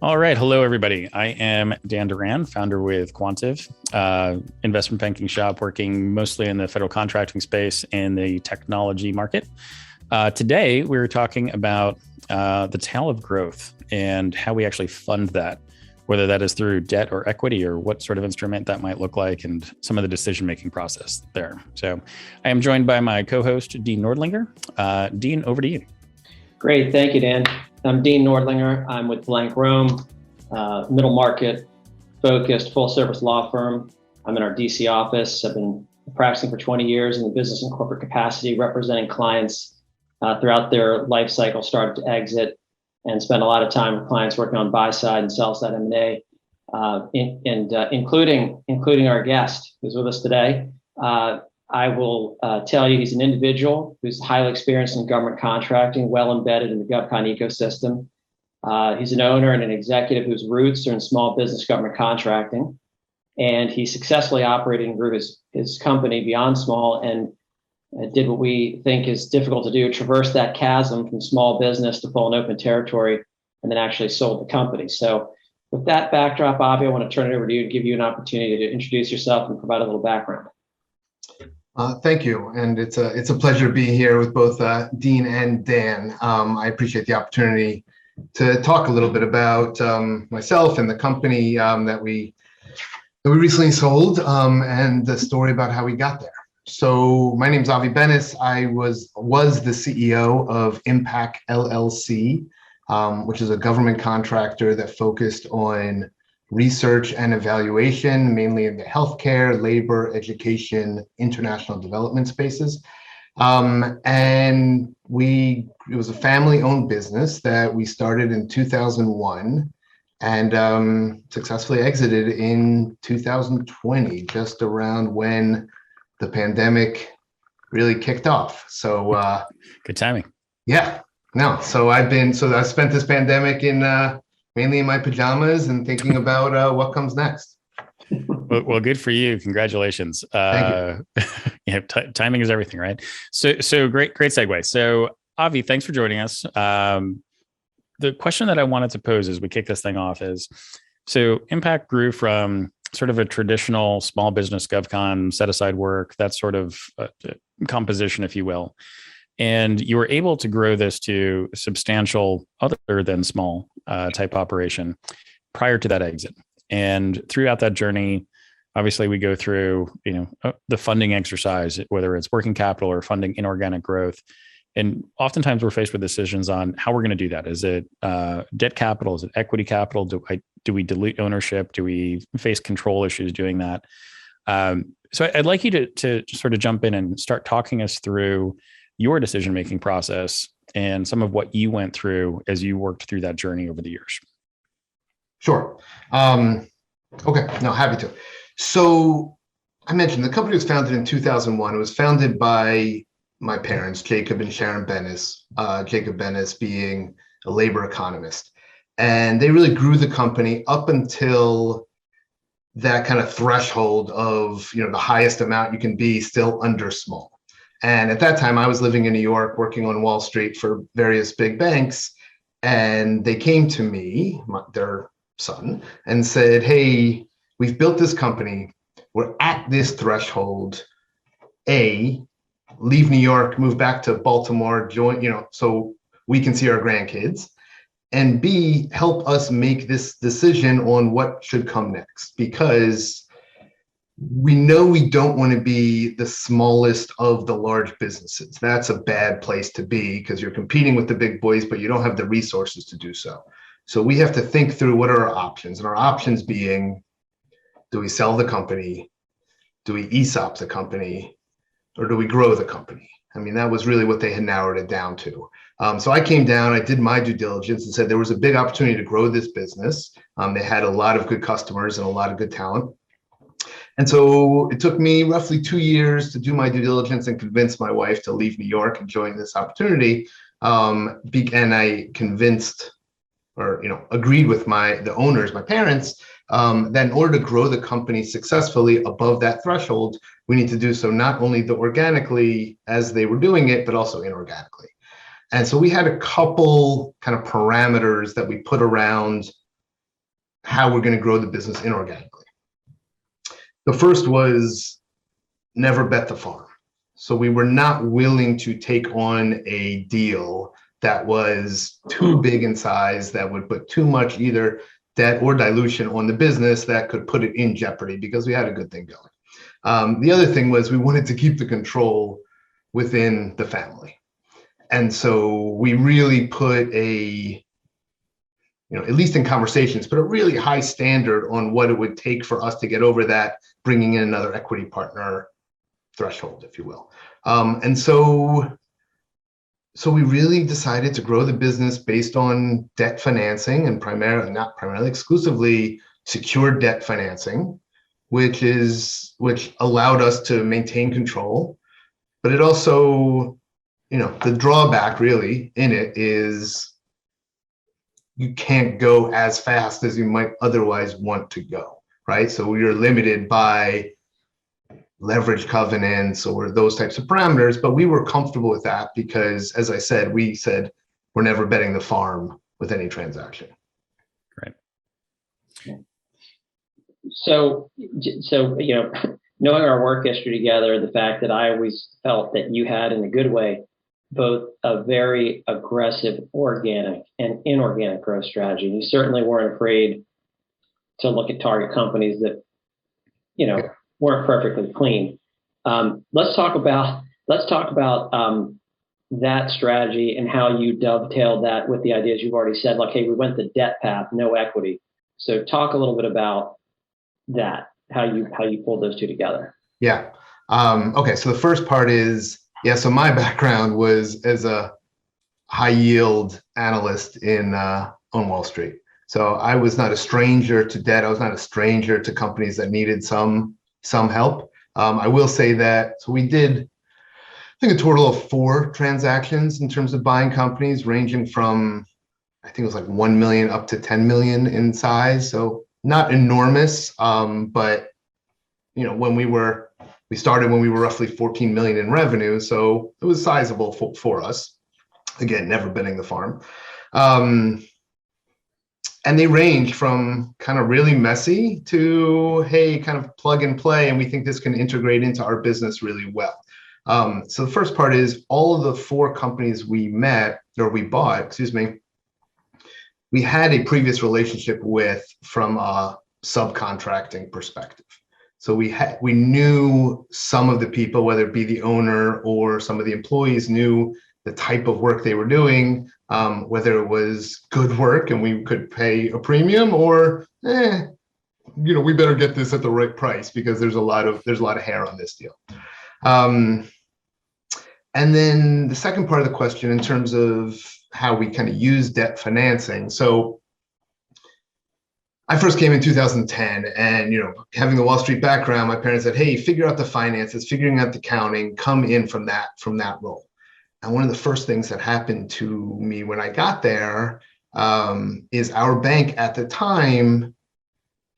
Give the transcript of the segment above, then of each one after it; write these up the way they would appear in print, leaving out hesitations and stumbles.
All right. Hello, everybody. I am Dan Doran, founder with Quantive, investment banking shop working mostly in the federal contracting space and the technology market. Today, we're talking about the tale of growth and how we actually fund that, whether that is through debt or equity or what sort of instrument that might look like and some of the decision-making process there. So I am joined by my co-host, Dean Nordlinger. Dean, over to you. Great. Thank you, Dan. I'm Dean Nordlinger. I'm with Rome, middle market focused full service law firm. I'm in our DC office. I've been practicing for 20 years in the business and corporate capacity, representing clients throughout their life cycle, start to exit, and spend a lot of time with clients working on buy side and sell side M&A, including our guest who's with us today. I will tell you he's an individual who's highly experienced in government contracting, well embedded in the GovCon ecosystem. He's an owner and an executive whose roots are in small business government contracting. And he successfully operated and grew his company beyond small and did what we think is difficult to do, traverse that chasm from small business to full and open territory, and then actually sold the company. So with that backdrop, Avi, I want to turn it over to you to give you an opportunity to introduce yourself and provide a little background. Thank you, and it's a pleasure to be here with both Dean and Dan. I appreciate the opportunity to talk a little bit about myself and the company that we recently sold, and the story about how we got there. So my name's Avi Benes. I was the CEO of IMPAQ LLC, which is a government contractor that focused on research and evaluation, mainly in the healthcare, labor, education, international development spaces. And it was a family-owned business that we started in 2001 and successfully exited in 2020, just around when the pandemic really kicked off. So good timing. Yeah, no. So I spent this pandemic mainly in my pajamas and thinking about what comes next. Well, good for you. Congratulations. Thank you. Yeah, timing is everything, right? So great segue. So Avi, thanks for joining us. The question that I wanted to pose as we kick this thing off is, so IMPAQ grew from sort of a traditional small business GovCon set aside work, that sort of composition, if you will. And you were able to grow this to substantial other than small type operation prior to that exit. And throughout that journey, obviously we go through, the funding exercise, whether it's working capital or funding inorganic growth. And oftentimes we're faced with decisions on how we're going to do that. Is it debt capital? Is it equity capital? Do we dilute ownership? Do we face control issues doing that? So I'd like you to sort of jump in and start talking us through your decision-making process and some of what you went through as you worked through that journey over the years. Sure. Okay. No, happy to. So I mentioned the company was founded in 2001. It was founded by my parents, Jacob and Sharon Benes, Jacob Benes being a labor economist. And they really grew the company up until that kind of threshold of, the highest amount you can be still under small. And at that time, I was living in New York, working on Wall Street for various big banks. And they came to me, their son, and said, hey, we've built this company. We're at this threshold. A, leave New York, move back to Baltimore, join, so we can see our grandkids. And B, help us make this decision on what should come next. Because we know we don't want to be the smallest of the large businesses. That's a bad place to be because you're competing with the big boys, but you don't have the resources to do so. So we have to think through what are our options. And our options being, do we sell the company? Do we ESOP the company? Or do we grow the company? I mean, that was really what they had narrowed it down to. So I came down, I did my due diligence and said there was a big opportunity to grow this business. They had a lot of good customers and a lot of good talent. And so it took me roughly 2 years to do my due diligence and convince my wife to leave New York and join this opportunity. And I convinced or agreed with the owners, my parents, that in order to grow the company successfully above that threshold, we need to do so not only organically as they were doing it, but also inorganically. And so we had a couple kind of parameters that we put around how we're going to grow the business inorganically. The first was never bet the farm. So we were not willing to take on a deal that was too big in size, that would put too much either debt or dilution on the business that could put it in jeopardy, because we had a good thing going. The other thing was we wanted to keep the control within the family. And so we really put a, at least in conversations, put a really high standard on what it would take for us to get over that, bringing in another equity partner threshold, if you will. And so we really decided to grow the business based on debt financing, and not primarily, exclusively secured debt financing, which allowed us to maintain control. But it also, the drawback really in it is you can't go as fast as you might otherwise want to go, right? So we are limited by leverage covenants or those types of parameters, but we were comfortable with that because, as I said, we said we're never betting the farm with any transaction. Right. So knowing our work history together, the fact that I always felt that you had, in a good way, both a very aggressive organic and inorganic growth strategy. You certainly weren't afraid to look at target companies that, weren't perfectly clean. Let's talk about that strategy and how you dovetailed that with the ideas you've already said, like, hey, we went the debt path, no equity. So talk a little bit about that, how you pulled those two together. Yeah. Okay. So the first part is, so my background was as a high yield analyst on Wall Street. So I was not a stranger to debt. I was not a stranger to companies that needed some help. I will say that, so we did, I think, a total of 4 transactions in terms of buying companies, ranging from, I think it was like 1 million up to 10 million in size. So not enormous, but when we started when we were roughly 14 million in revenue, so it was sizable for us. Again, never betting the farm. And they range from kind of really messy to, hey, kind of plug and play, and we think this can integrate into our business really well. So the first part is all of the 4 companies we bought, we had a previous relationship with from a subcontracting perspective. So we knew some of the people, whether it be the owner or some of the employees, knew the type of work they were doing, whether it was good work and we could pay a premium, or we better get this at the right price because there's a lot of hair on this deal. And then the second part of the question, in terms of how we kind of use debt financing. So I first came in 2010, and having the Wall Street background, my parents said, hey, figure out the finances, figuring out the accounting, come in from that role. And one of the first things that happened to me when I got there is our bank at the time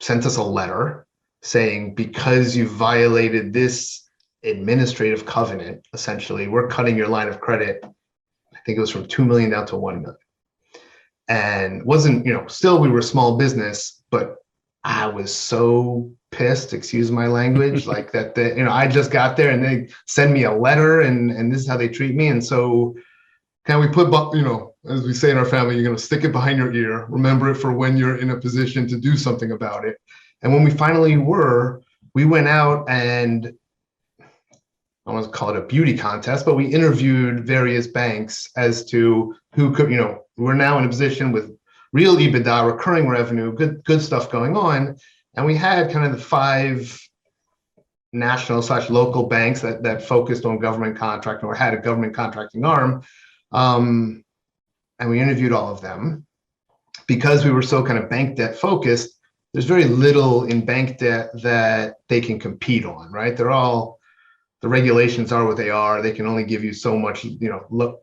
sent us a letter saying, because you violated this administrative covenant, essentially, we're cutting your line of credit. I think it was from 2 million down to 1 million. And wasn't, still we were a small business, but I was so pissed, excuse my language, like that, I just got there and they send me a letter and this is how they treat me. And so we put, as we say in our family, you're going to stick it behind your ear, remember it for when you're in a position to do something about it. And when we finally were, we went out and I want to call it a beauty contest, but we interviewed various banks as to who could, we're now in a position with real EBITDA, recurring revenue, good stuff going on. And we had kind of the 5 national/local banks that focused on government contracting or had a government contracting arm. And we interviewed all of them. Because we were so kind of bank debt focused, there's very little in bank debt that they can compete on, right? The regulations are what they are. They can only give you so much,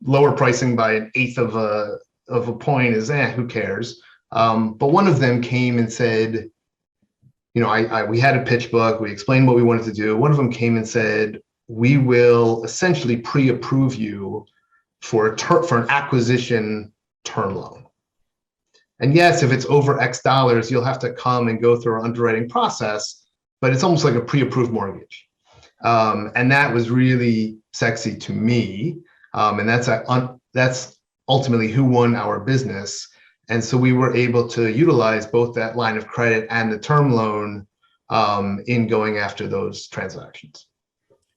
lower pricing by 1/8 of a point is, who cares? But one of them came and said, we had a pitch book. We explained what we wanted to do. One of them came and said, we will essentially pre-approve you for an acquisition term loan. And yes, if it's over X dollars, you'll have to come and go through our underwriting process, but it's almost like a pre-approved mortgage. And that was really sexy to me. And that's ultimately who won our business. And so we were able to utilize both that line of credit and the term loan in going after those transactions.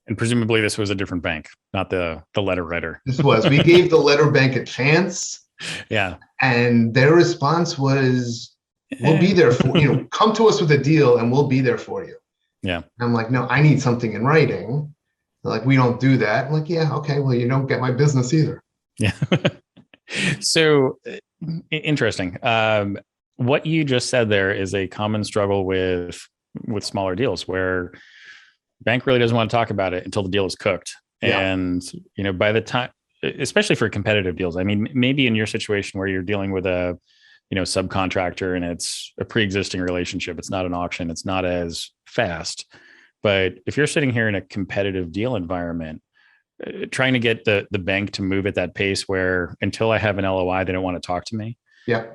And presumably this was a different bank, not the letter writer. We gave the letter bank a chance. Yeah. And their response was, we'll be there for you. Come to us with a deal and we'll be there for you. Yeah. And I'm like, no, I need something in writing. They're like, we don't do that. I'm like, yeah, okay, well, you don't get my business either. Yeah. So interesting. What you just said there is a common struggle with smaller deals where bank really doesn't want to talk about it until the deal is cooked. Yeah. And, by the time, especially for competitive deals, I mean, maybe in your situation where you're dealing with a, subcontractor and it's a pre-existing relationship, it's not an auction, it's not as fast. But if you're sitting here in a competitive deal environment, trying to get the bank to move at that pace where until I have an LOI, they don't want to talk to me. Yeah.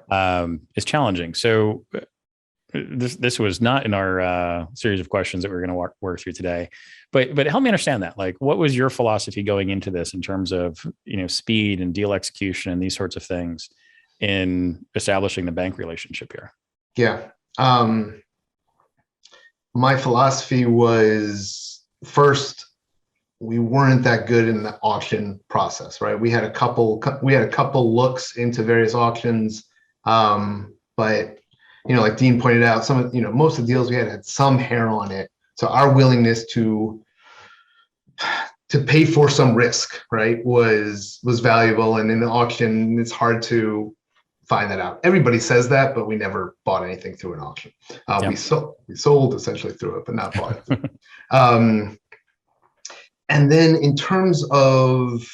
Is challenging. So this was not in our series of questions that we're going to work through today, but help me understand that. Like, what was your philosophy going into this in terms of, speed and deal execution and these sorts of things in establishing the bank relationship here? Yeah. My philosophy was, first, we weren't that good in the auction process, right? We had a couple looks into various auctions, but like Dean pointed out, some of most of the deals we had some hair on it. So our willingness to pay for some risk, right, was valuable. And in the auction, it's hard to find that out. Everybody says that, but we never bought anything through an auction. Yep. We sold essentially through it, but not bought it. And then in terms of,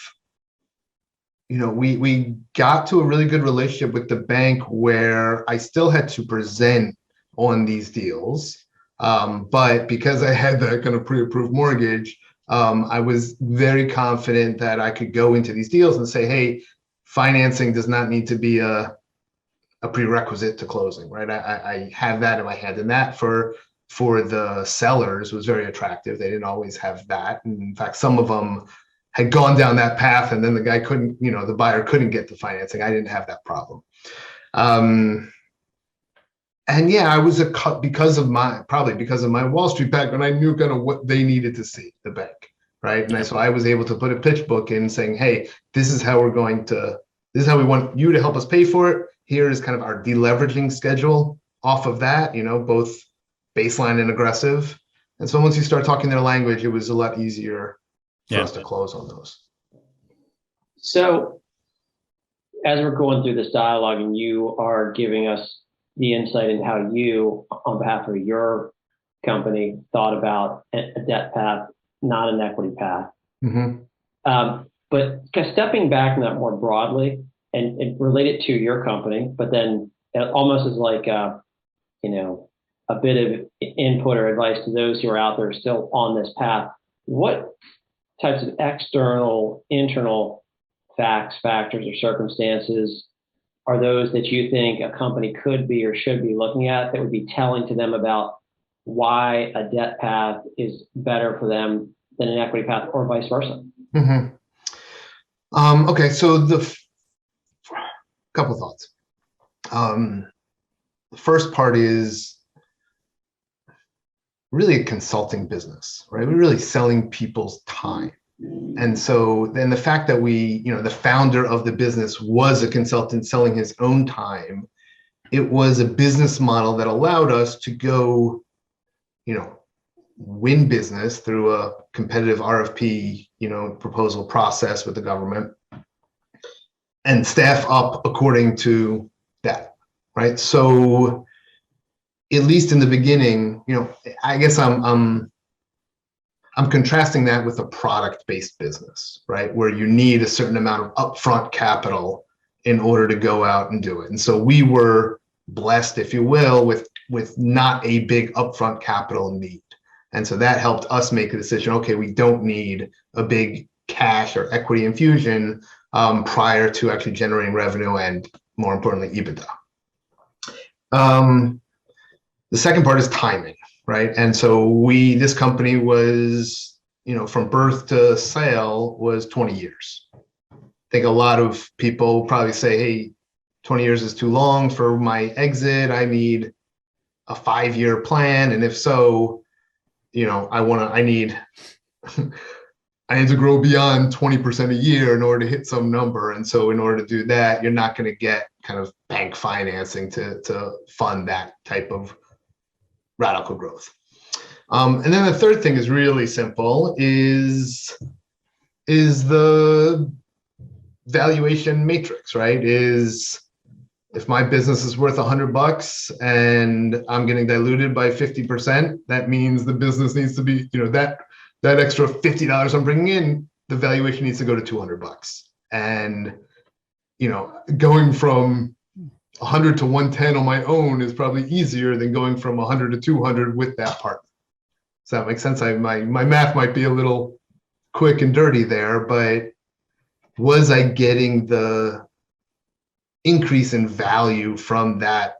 we got to a really good relationship with the bank where I still had to present on these deals. But because I had that kind of pre-approved mortgage, I was very confident that I could go into these deals and say, hey, financing does not need to be a prerequisite to closing, right? I have that in my hand, and that for the sellers was very attractive. They didn't always have that. And in fact, some of them had gone down that path and then the guy couldn't, the buyer couldn't get the financing. I didn't have that problem. And yeah, I was because of my Wall Street background, I knew kind of what they needed to see, the bank, right? And so I was able to put a pitch book in saying, hey, this is how we want you to help us pay for it. Here is kind of our deleveraging schedule off of that, both baseline and aggressive. And so once you start talking their language, it was a lot easier for us to close on those. So as we're going through this dialogue and you are giving us the insight into how you, on behalf of your company, thought about a debt path, not an equity path. Mm-hmm. But stepping back from that more broadly and relate it to your company, but then almost as like a bit of input or advice to those who are out there still on this path. What types of external, internal facts, factors, or circumstances are those that you think a company could be or should be looking at that would be telling to them about why a debt path is better for them than an equity path, or vice versa? Mm-hmm. Okay, so couple thoughts. The first part is really a consulting business, right? We're really selling people's time. And so then the fact that the founder of the business was a consultant selling his own time, it was a business model that allowed us to go, win business through a competitive RFP, proposal process with the government and staff up according to that, right? So at least in the beginning, I guess I'm contrasting that with a product-based business, right? Where you need a certain amount of upfront capital in order to go out and do it. And so we were blessed, if you will, with not a big upfront capital need. And so that helped us make a decision, okay, we don't need a big cash or equity infusion prior to actually generating revenue and, more importantly, EBITDA. The second part is timing, right? And so this company was, from birth to sale was 20 years. I think a lot of people probably say, hey, 20 years is too long for my exit. I need a 5-year plan. And if so, I need to grow beyond 20% a year in order to hit some number. And so in order to do that, you're not going to get kind of bank financing to fund that type of radical growth. And then the third thing is really simple, is the valuation matrix, right? Is if my business is worth $100 and I'm getting diluted by 50%, that means the business needs to be, that extra $50 I'm bringing in, the valuation needs to go to $200. And, going from 100 to 110 on my own is probably easier than going from 100 to 200 with that partner. Does that make sense? My math might be a little quick and dirty there, but was I getting the increase in value from that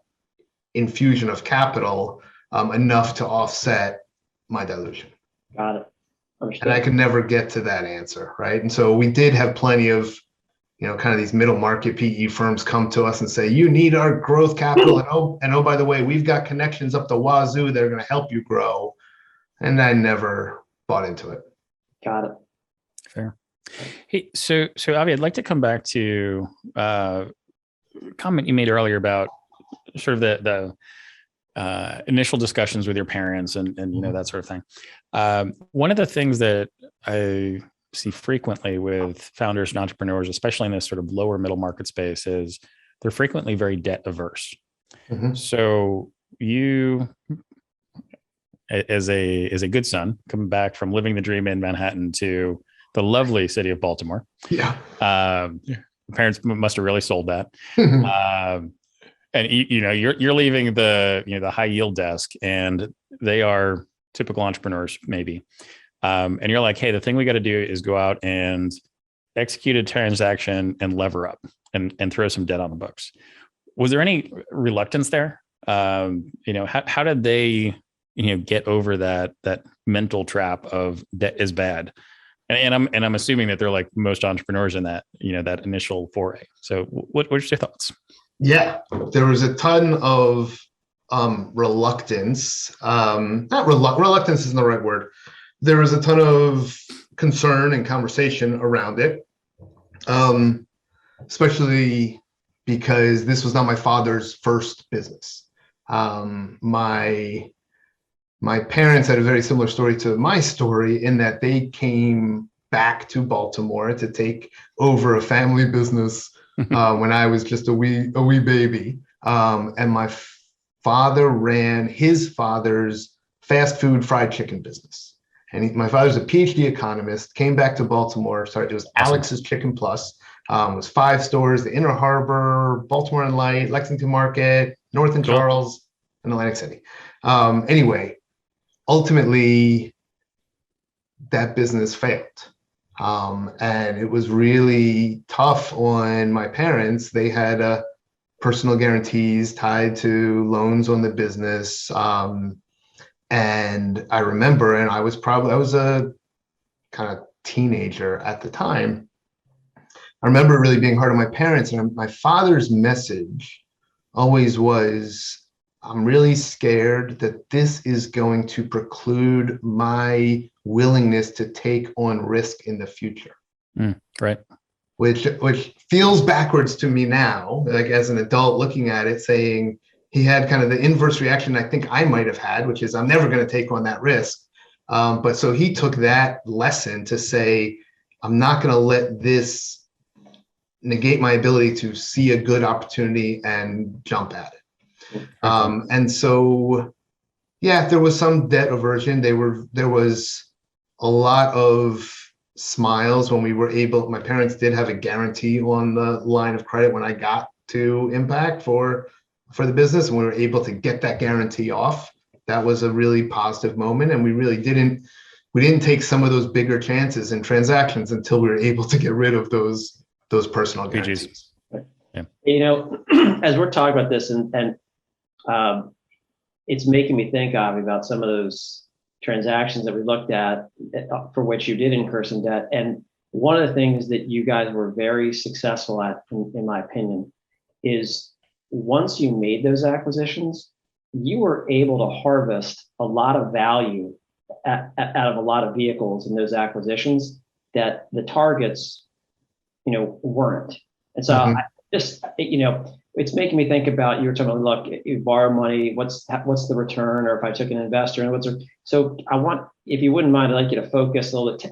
infusion of capital enough to offset my dilution? Got it. Understood. And I could never get to that answer, right? And so we did have plenty of, kind of these middle market PE firms come to us and say, you need our growth capital. And oh, by the way, we've got connections up the wazoo that are going to help you grow. And I never bought into it. Got it. Fair. Hey, so Avi, I'd like to come back to a comment you made earlier about sort of the initial discussions with your parents and that sort of thing. One of the things that I see frequently with founders and entrepreneurs, especially in this sort of lower middle market space, is they're frequently very debt averse. Mm-hmm. So you, as a good son, coming back from living the dream in Manhattan to the lovely city of Baltimore. Yeah. Parents must have really sold that. And you're leaving the high yield desk, and they are typical entrepreneurs, maybe. And you're like, hey, the thing we got to do is go out and execute a transaction and lever up and throw some debt on the books. Was there any reluctance there? How did they, get over that mental trap of debt is bad? And I'm assuming that they're like most entrepreneurs in that, that initial foray. So what's your thoughts? Yeah, there was a ton of reluctance. Reluctance isn't the right word. There was a ton of concern and conversation around it, especially because this was not my father's first business. My parents had a very similar story to my story in that they came back to Baltimore to take over a family business when I was just a wee baby. And my father ran his father's fast food fried chicken business. And my father's a PhD economist, came back to Baltimore, it was Alex's Chicken Plus. It was 5 stores, the Inner Harbor, Baltimore and Light, Lexington Market, North and Charles, and Atlantic City. Anyway, ultimately, that business failed. And it was really tough on my parents. They had personal guarantees tied to loans on the business. And I remember, and I was a kind of teenager at the time. I remember it really being hard on my parents. And my father's message always was, I'm really scared that this is going to preclude my willingness to take on risk in the future. Right. Which feels backwards to me now, like as an adult looking at it, saying he had kind of the inverse reaction I think I might have had, which is I'm never going to take on that risk. But so he took that lesson to say, I'm not going to let this negate my ability to see a good opportunity and jump at it. And so, yeah, there was some debt aversion. There was a lot of smiles when we were able, my parents did have a guarantee on the line of credit when I got to IMPAQ for the business, and we were able to get that guarantee off. That was a really positive moment. And we really didn't take some of those bigger chances in transactions until we were able to get rid of those personal guarantees. Yeah. As we're talking about this, and It's making me think, Avi, about some of those transactions that we looked at for which you did incur some debt. And one of the things that you guys were very successful at, in my opinion, is once you made those acquisitions, you were able to harvest a lot of value out of a lot of vehicles in those acquisitions that the targets, weren't. And so I just, it's making me think about, you were talking about, look, you borrow money, what's the return? Or if I took an investor, and so I want, if you wouldn't mind, I'd like you to focus a little bit,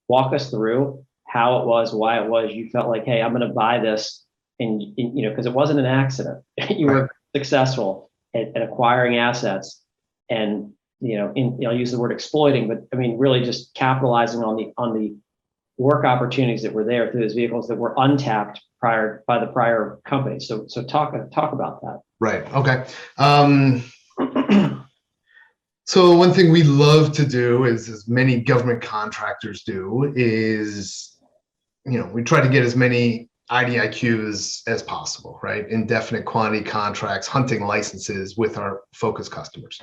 walk us through how it was, why it was you felt like, hey, I'm going to buy this, and because it wasn't an accident. You were successful at acquiring assets, and I'll use the word exploiting, but I mean really just capitalizing on the work opportunities that were there through those vehicles that were untapped by the prior companies. So talk about that. Right. Okay. So one thing we love to do is, as many government contractors do, is, we try to get as many IDIQs as possible, right? Indefinite quantity contracts, hunting licenses with our focus customers.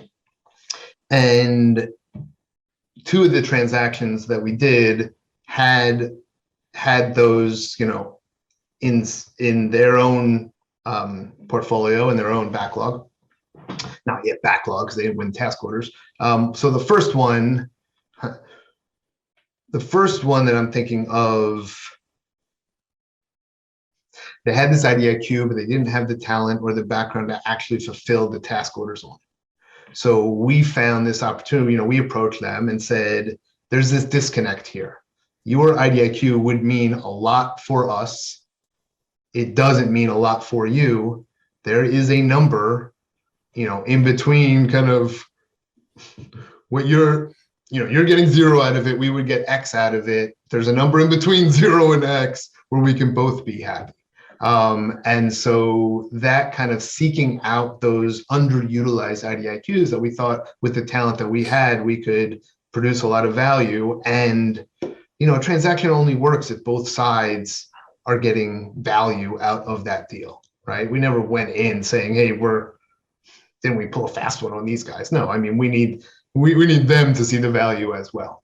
And two of the transactions that we did had those, in their own portfolio and their own backlog. Not yet backlog because they didn't win task orders. So the first one that I'm thinking of, they had this IDIQ, but they didn't have the talent or the background to actually fulfill the task orders on. So we found this opportunity. We approached them and said, "There's this disconnect here. Your IDIQ would mean a lot for us. It doesn't mean a lot for you. There is a number, in between kind of what you're getting zero out of it. We would get X out of it. There's a number in between 0 and X where we can both be happy." And so that kind of seeking out those underutilized IDIQs that we thought with the talent that we had, we could produce a lot of value. And, a transaction only works if both sides are getting value out of that deal, right? We never went in saying, "Hey, didn't we pull a fast one on these guys?" No, I mean, we need them to see the value as well.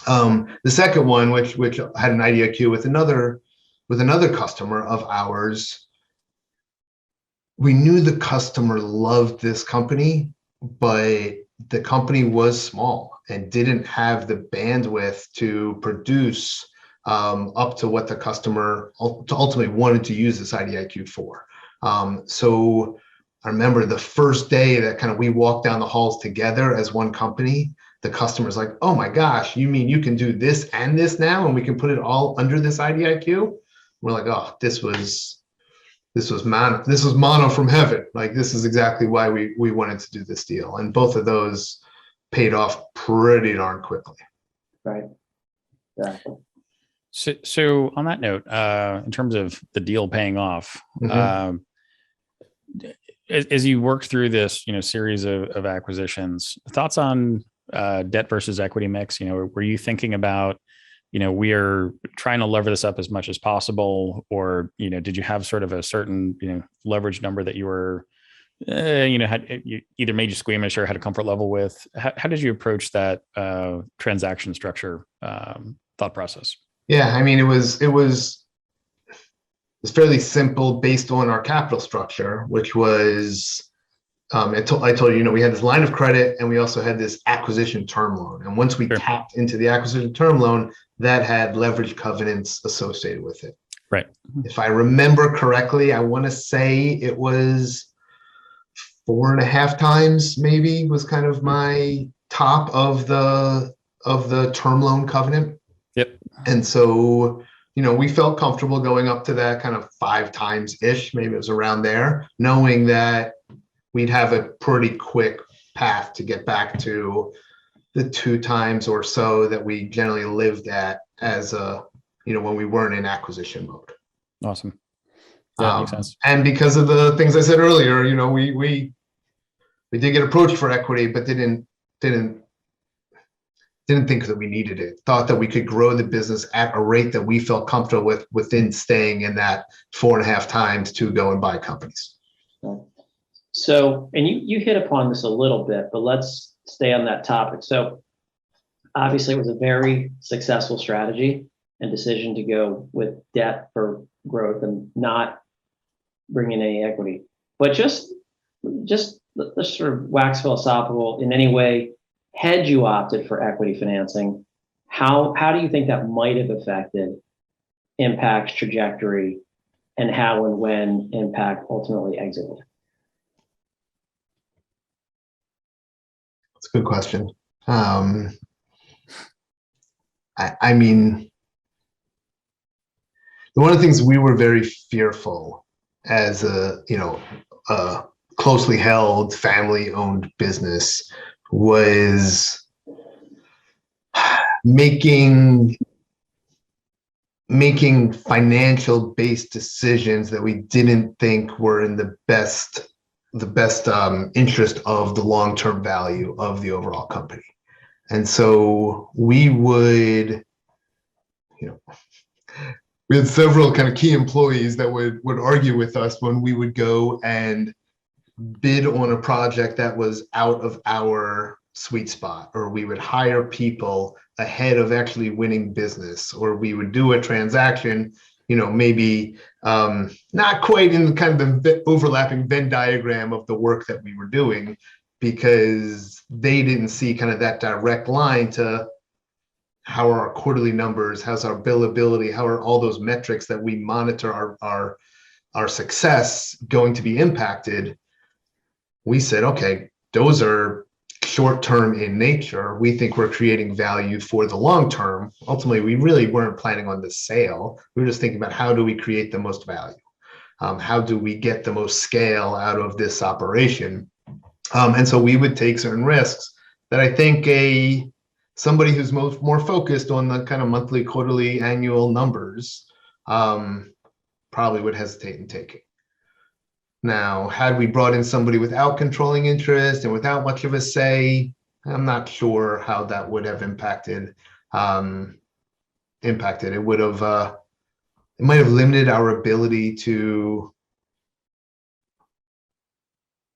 The second one, which had an IDIQ with another customer of ours, we knew the customer loved this company, but the company was small and didn't have the bandwidth to produce up to what the customer ultimately wanted to use this IDIQ for. So I remember the first day that kind of we walked down the halls together as one company, the customer's like, "Oh my gosh, you mean you can do this and this now, and we can put it all under this IDIQ?" We're like, "Oh, this was mono from heaven. Like, this is exactly why we wanted to do this deal." And both of those paid off pretty darn quickly. Right. Exactly. So on that note, in terms of the deal paying off, as you work through this, series of acquisitions, thoughts on debt versus equity mix? Were you thinking about, we are trying to lever this up as much as possible, or did you have sort of a certain leverage number that you were had you either made you squeamish or had a comfort level with? How did you approach that transaction structure thought process? Yeah, I mean, it was fairly simple based on our capital structure, which was, I told you, we had this line of credit and we also had this acquisition term loan. And once we tapped into the acquisition term loan, that had leverage covenants associated with it. Right. If I remember correctly, I want to say it was 4.5 times maybe was kind of my top of the term loan covenant. Yep. And so, we felt comfortable going up to that kind of 5 times ish, maybe it was around there, knowing that we'd have a pretty quick path to get back to the 2 times or so that we generally lived at as when we weren't in acquisition mode. Awesome. Yeah, makes sense. And because of the things I said earlier, we did get approached for equity, but didn't think that we needed it. Thought that we could grow the business at a rate that we felt comfortable with within staying in that 4.5 times to go and buy companies. So So, and you hit upon this a little bit, but let's stay on that topic. So obviously it was a very successful strategy and decision to go with debt for growth and not bring in any equity. But just let's sort of wax philosophical in any way. Had you opted for equity financing, how do you think that might have affected IMPAQ's trajectory and how and when IMPAQ ultimately exited? That's a good question. I mean, one of the things we were very fearful as a closely held family-owned business was making financial-based decisions that we didn't think were in the best interest of the long-term value of the overall company. And so we would, we had several kind of key employees that would argue with us when we would go and bid on a project that was out of our sweet spot, or we would hire people ahead of actually winning business, or we would do a transaction, maybe not quite in kind of the overlapping Venn diagram of the work that we were doing, because they didn't see kind of that direct line to how are our quarterly numbers, how's our billability, how are all those metrics that we monitor our success going to be impacted. We said, okay, those are short-term in nature. We think we're creating value for the long term. Ultimately, we really weren't planning on the sale. We were just thinking about how do we create the most value? How do we get the most scale out of this operation? And so we would take certain risks that I think somebody who's more focused on the kind of monthly, quarterly, annual numbers probably would hesitate in taking. Now, had we brought in somebody without controlling interest and without much of a say, I'm not sure how that would have impacted. It would have, it might have limited our ability to.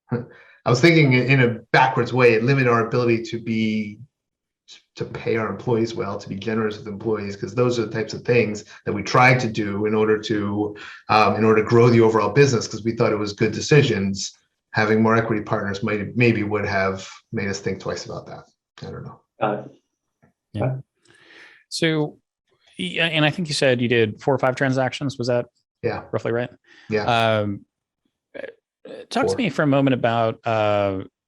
I was thinking in a backwards way, it limited our ability to pay our employees well, to be generous with employees, because those are the types of things that we tried to do in order to grow the overall business, because we thought it was good decisions. Having more equity partners maybe would have made us think twice about that. I don't know. Got it. Yeah. So, and I think you said you did 4 or 5 transactions. Was that roughly right? Yeah. Talk to me for a moment about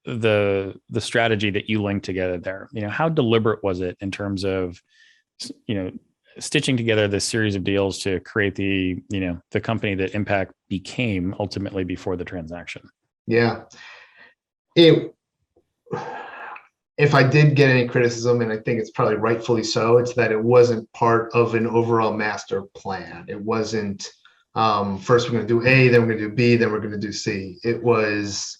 the strategy that you linked together there. How deliberate was it in terms of stitching together this series of deals to create the company that IMPAQ became ultimately before the transaction? Yeah. If I did get any criticism, and I think it's probably rightfully so, it's that it wasn't part of an overall master plan. It wasn't first we're going to do A, then we're going to do B, then we're going to do C. It was,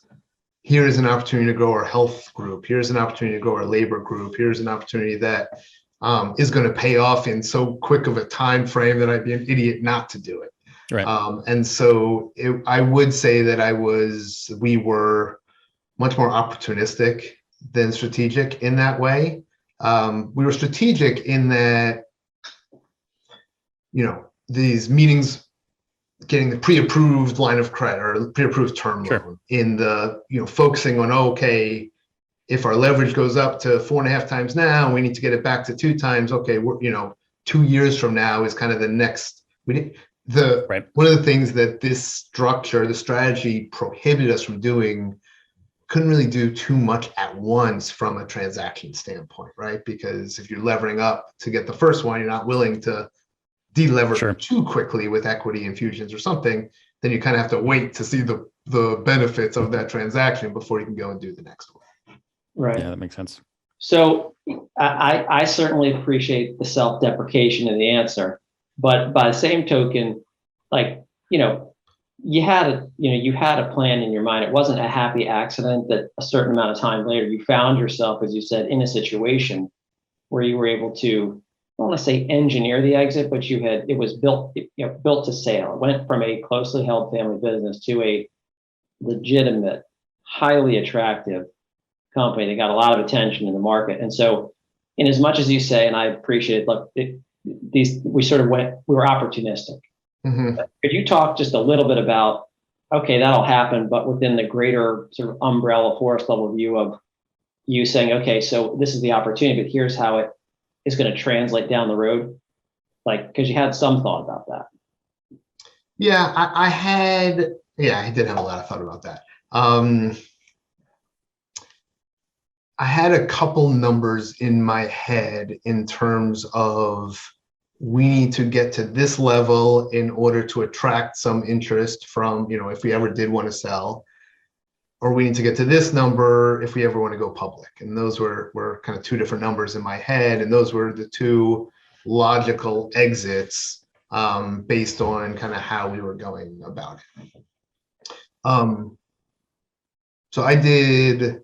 here is an opportunity to grow our health group. Here's an opportunity to grow our labor group. Here's an opportunity that is going to pay off in so quick of a time frame that I'd be an idiot not to do it. Right. And so I would say that we were much more opportunistic than strategic in that way. We were strategic in that, these meetings, getting the pre-approved line of credit or pre-approved term loan, in the, focusing on, okay, if our leverage goes up to 4.5 times now, we need to get it back to 2 times. Okay, we're, 2 years from now is kind of the next. One of the things that this structure, the strategy prohibited us from doing, couldn't really do too much at once from a transaction standpoint, right? Because if you're levering up to get the first one, you're not willing to de-lever too quickly with equity infusions or something, then you kind of have to wait to see the benefits of that transaction before you can go and do the next one. Right. Yeah, that makes sense. So I certainly appreciate the self-deprecation in the answer, but by the same token, you had a plan in your mind. It wasn't a happy accident that a certain amount of time later you found yourself, as you said, in a situation where you were able to, I don't want to say engineer the exit, but it was built to sale. It went from a closely held family business to a legitimate highly attractive company. They got a lot of attention in the market. And so, in as much as you say, and I appreciate it, look, we were opportunistic. Mm-hmm. Could you talk just a little bit about, okay, that'll happen, but within the greater sort of umbrella forest level view of you saying, okay, so this is the opportunity, but here's how it is going to translate down the road? Like, because you had some thought about that. Yeah, I did have a lot of thought about that. I had a couple numbers in my head in terms of we need to get to this level in order to attract some interest from, if we ever did want to sell, or we need to get to this number if we ever want to go public. And those were kind of two different numbers in my head. And those were the two logical exits based on kind of how we were going about it. So I did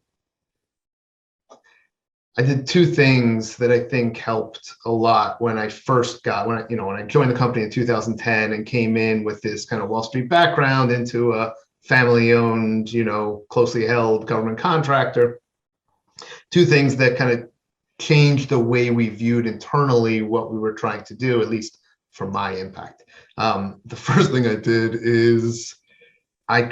two things that I think helped a lot when I joined the company in 2010 and came in with this kind of Wall Street background into a family-owned, closely held government contractor. Two things that kind of changed the way we viewed internally what we were trying to do, at least for my impact. The first thing I did is I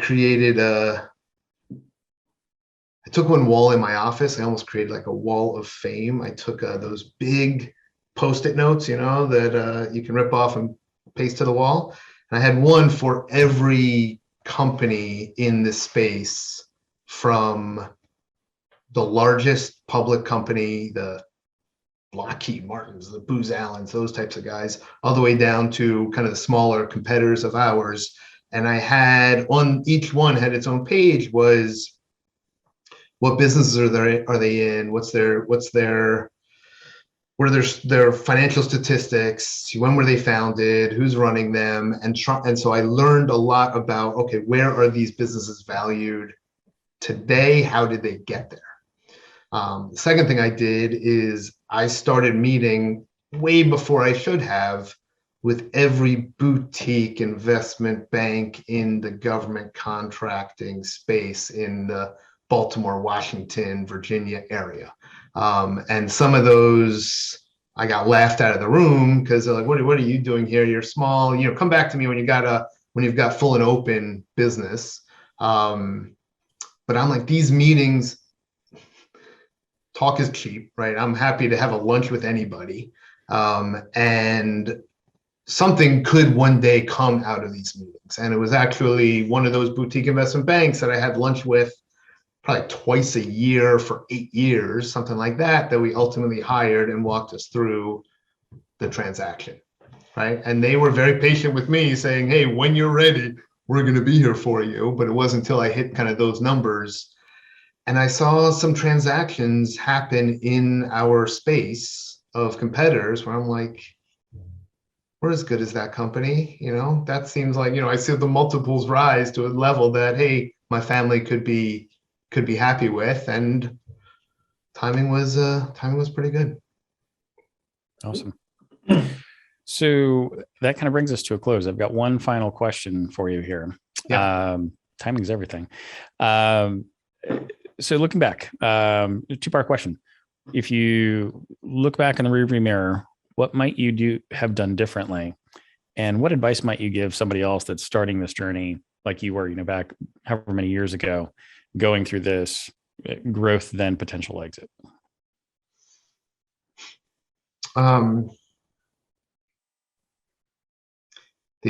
took one wall in my office. I almost created like a wall of fame. I took those big Post-it notes, that you can rip off and paste to the wall. And I had one for every company in this space, from the largest public company, the Lockheed Martins, the Booz Allens, those types of guys, all the way down to kind of the smaller competitors of ours. And I had on each one had its own page, was what businesses are they in? What are their financial statistics? When were they founded? Who's running them? And so I learned a lot about, okay, where are these businesses valued today? How did they get there? The second thing I did is I started meeting way before I should have with every boutique investment bank in the government contracting space in the Baltimore, Washington, Virginia area. And some of those, I got laughed out of the room because they're like, what are you doing here? You're small, come back to me when you've got full and open business. But I'm like, these meetings, talk is cheap, right? I'm happy to have a lunch with anybody. And something could one day come out of these meetings. And it was actually one of those boutique investment banks that I had lunch with probably twice a year for 8 years, something like that we ultimately hired and walked us through the transaction, right? And they were very patient with me, saying, hey, when you're ready, we're going to be here for you. But it wasn't until I hit kind of those numbers and I saw some transactions happen in our space of competitors where I'm like, we're as good as that company. That seems like, I see the multiples rise to a level that, hey, my family could be happy with, and timing was pretty good. Awesome. So that kind of brings us to a close. I've got one final question for you here. Yeah. Timing's everything. So looking back, two-part question. If you look back in the rearview mirror, what might you have done differently? And what advice might you give somebody else that's starting this journey like you were, back however many years ago, going through this growth then potential exit? The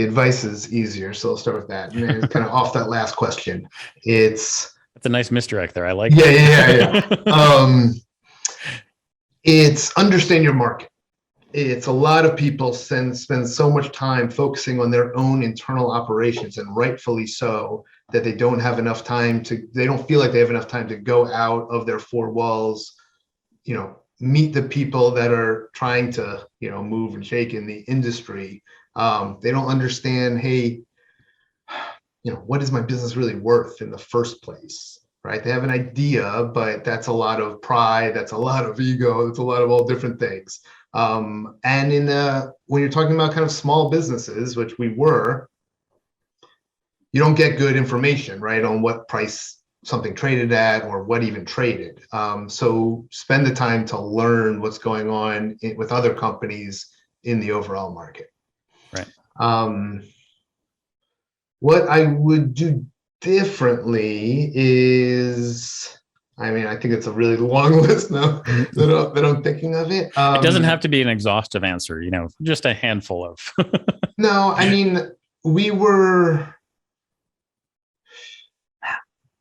advice is easier, so I'll start with that. And it's kind of off that last question. That's a nice misdirect there. I like it. Yeah. It's understand your market. It's a lot of people spend so much time focusing on their own internal operations, and rightfully so, that they don't have enough time they don't feel like they have enough time to go out of their four walls, meet the people that are trying to, move and shake in the industry. They don't understand, hey, what is my business really worth in the first place, right? They have an idea, but that's a lot of pride, that's a lot of ego, it's a lot of all different things. And when you're talking about kind of small businesses, which we were, you don't get good information, right, on what price something traded at or what even traded. So spend the time to learn what's going on with other companies in the overall market. Right. What I would do differently is, I mean, I think it's a really long list now that I'm thinking of it. It doesn't have to be an exhaustive answer, just a handful of. No, I mean, we were,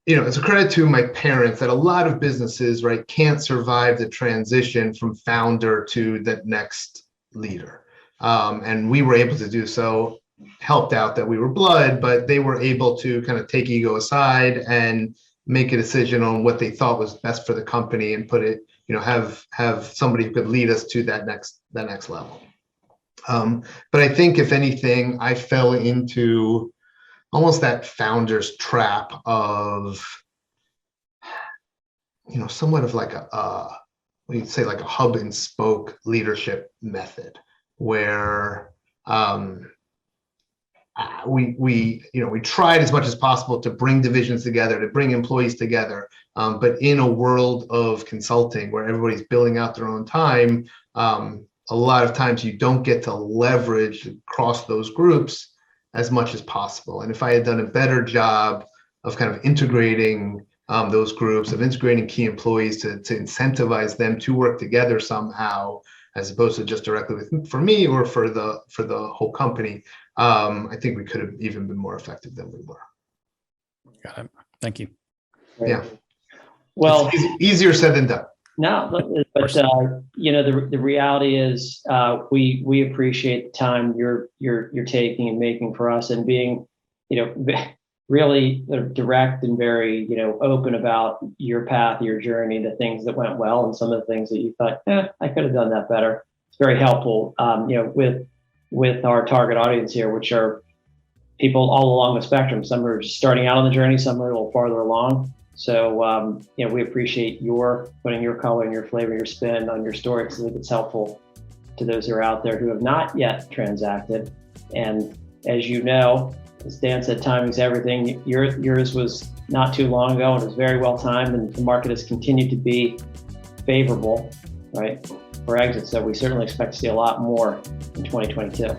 it's a credit to my parents that a lot of businesses, right, can't survive the transition from founder to the next leader. And we were able to do so. Helped out that we were blood, but they were able to kind of take ego aside and make a decision on what they thought was best for the company and put it, have somebody who could lead us to that next level. But I think if anything, I fell into almost that founder's trap of, somewhat of like we'd say like a hub and spoke leadership method where, we tried as much as possible to bring divisions together, to bring employees together. But in a world of consulting where everybody's billing out their own time, a lot of times you don't get to leverage across those groups as much as possible. And if I had done a better job of kind of integrating those groups, of integrating key employees to incentivize them to work together somehow, as opposed to just directly for me or for the whole company, I think we could have even been more effective than we were. Got it. Thank you. Yeah. Well, it's easier said than done. No, but the reality is we appreciate the time you're taking and making for us, and being really direct and very open about your path, your journey, the things that went well, and some of the things that you thought, I could have done that better. It's very helpful. With our target audience here, which are people all along the spectrum. Some are just starting out on the journey, some are a little farther along. So, we appreciate your putting your color and your flavor, your spin on your story, because I think it's helpful to those who are out there who have not yet transacted. And as you know, as Dan said, timing's everything. Yours was not too long ago, and it was very well timed, and the market has continued to be favorable, right, for exits. So we certainly expect to see a lot more in 2022.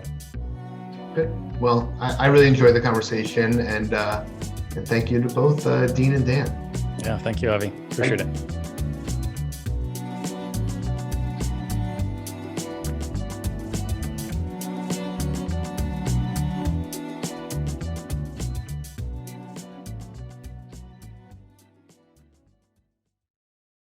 Good. Well, I really enjoyed the conversation, and thank you to both Dean and Dan. Yeah, thank you, Avi. Appreciate it.